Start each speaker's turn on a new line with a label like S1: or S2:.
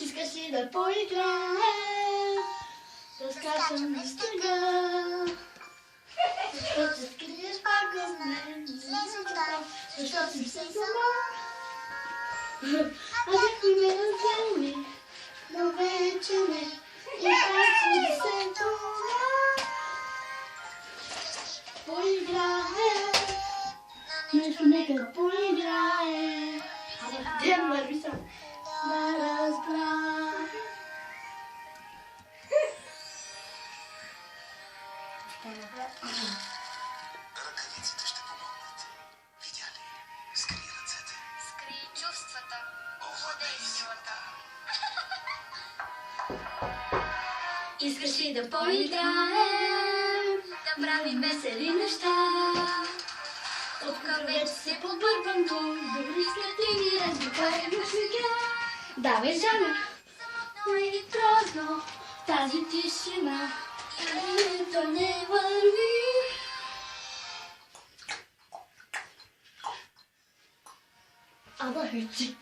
S1: Искаш ли да поиграем? Разкажем на стига. Защо се скриеш пак от мен? Защо си се сама? А някой ме разделни, но вече не. И казвам се това. Поиграем. Нещо нека поиграем. Ден върви сам. Да разбра.
S2: Ръкавиците ще помогнат. Видя ли? Скри ръцете.
S3: Скри чувствата.
S2: Овладей силата.
S1: Искаш ли да поиграем?
S3: Да правим
S1: Весели неща. Тук вече се побърквам тук. Добри светлини разбухаем на сега. Давай, Жана. Но и грозно тази тишина. Времето не върви. Ама хечи.